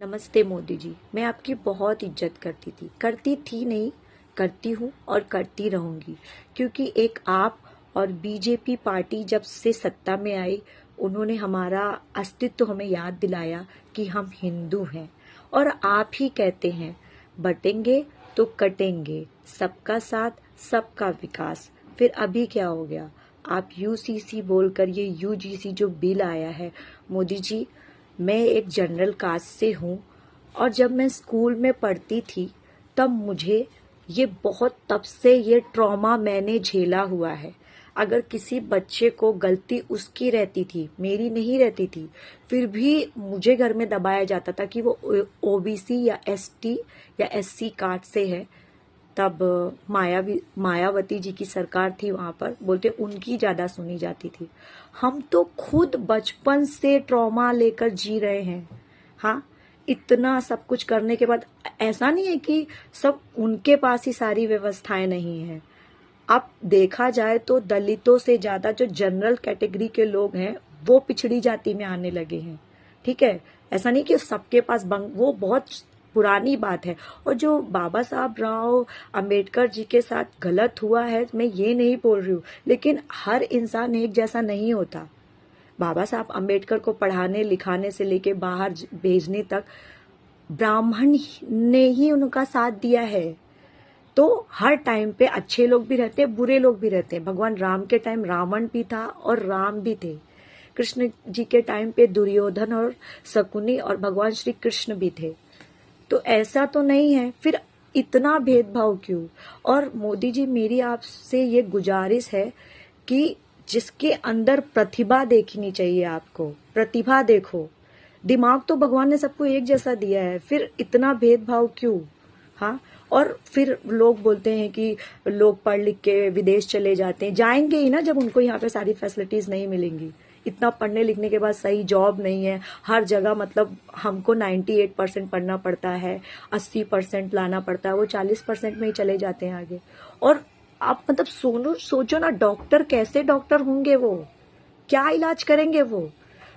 नमस्ते मोदी जी। मैं आपकी बहुत इज्जत करती थी नहीं, करती हूँ और करती रहूंगी, क्योंकि एक आप और बीजेपी पार्टी जब से सत्ता में आई, उन्होंने हमारा अस्तित्व हमें याद दिलाया कि हम हिंदू हैं। और आप ही कहते हैं बटेंगे तो कटेंगे, सबका साथ सबका विकास। फिर अभी क्या हो गया? आप यूसीसी बोलकर ये यूजीसी जो बिल आया है, मोदी जी, मैं एक जनरल कास्ट से हूँ और जब मैं स्कूल में पढ़ती थी तब मुझे ये बहुत तब से ये ट्रॉमा मैंने झेला हुआ है। अगर किसी बच्चे को गलती उसकी रहती थी, मेरी नहीं रहती थी, फिर भी मुझे घर में दबाया जाता था कि वो ओबीसी या एसटी या एससी कास्ट से है। तब मायावती जी की सरकार थी, वहां पर बोलते उनकी ज्यादा सुनी जाती थी। हम तो खुद बचपन से ट्रॉमा लेकर जी रहे हैं। हाँ, इतना सब कुछ करने के बाद ऐसा नहीं है कि सब उनके पास ही सारी व्यवस्थाएं नहीं है। अब देखा जाए तो दलितों से ज्यादा जो जनरल कैटेगरी के लोग हैं वो पिछड़ी जाति में आने लगे हैं। ठीक है, ऐसा नहीं कि सबके पास वो बहुत पुरानी बात है। और जो बाबा साहब राव अंबेडकर जी के साथ गलत हुआ है, मैं ये नहीं बोल रही हूँ, लेकिन हर इंसान एक जैसा नहीं होता। बाबा साहब अंबेडकर को पढ़ाने लिखाने से लेके बाहर भेजने तक ब्राह्मण ने ही उनका साथ दिया है। तो हर टाइम पे अच्छे लोग भी रहते हैं, बुरे लोग भी रहते हैं। भगवान राम के टाइम रावण भी था और राम भी थे। कृष्ण जी के टाइम पे दुर्योधन और शकुनी और भगवान श्री कृष्ण भी थे। तो ऐसा तो नहीं है, फिर इतना भेदभाव क्यों? और मोदी जी, मेरी आपसे ये गुजारिश है कि जिसके अंदर प्रतिभा देखनी चाहिए, आपको प्रतिभा देखो। दिमाग तो भगवान ने सबको एक जैसा दिया है, फिर इतना भेदभाव क्यों? हाँ, और फिर लोग बोलते हैं कि लोग पढ़ लिख के विदेश चले जाते हैं, जाएंगे ही ना जब उनको यहाँ पे सारी फैसिलिटीज नहीं मिलेंगी। इतना पढ़ने लिखने के बाद सही जॉब नहीं है हर जगह, मतलब हमको 98% पढ़ना पड़ता है, 80% लाना पड़ता है, वो 40% में ही चले जाते हैं आगे। और आप मतलब सोचो ना, डॉक्टर कैसे डॉक्टर होंगे? वो क्या इलाज करेंगे वो?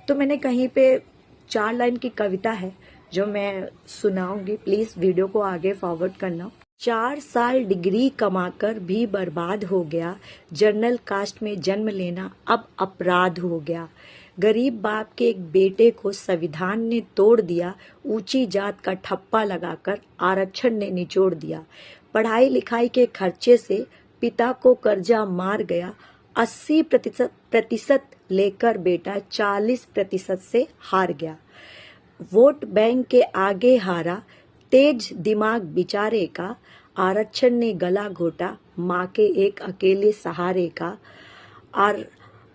तो मैंने कहीं पे 4 लाइन की कविता है जो मैं सुनाऊंगी, प्लीज वीडियो को आगे फॉरवर्ड करना। 4 साल डिग्री कमाकर भी बर्बाद हो गया, जनरल कास्ट में जन्म लेना अब अपराध हो गया। गरीब बाप के एक बेटे को संविधान ने तोड़ दिया, ऊंची जात का ठप्पा लगाकर आरक्षण ने निचोड़ दिया। पढ़ाई लिखाई के खर्चे से पिता को कर्जा मार गया, 80% लेकर बेटा 40% से हार गया। वोट बैंक के आगे हारा, तेज दिमाग बिचारे का, आरक्षण ने गला घोटा माँ के एक अकेले सहारे का।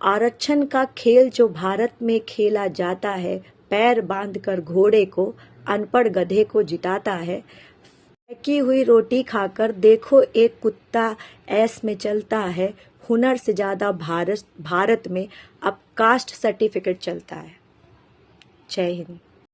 आरक्षण का खेल जो भारत में खेला जाता है, पैर बांधकर घोड़े को अनपढ़ गधे को जिताता है। फेंकी हुई रोटी खाकर देखो एक कुत्ता ऐस में चलता है, हुनर से ज्यादा भारत में अब कास्ट सर्टिफिकेट चलता है। जय हिंद।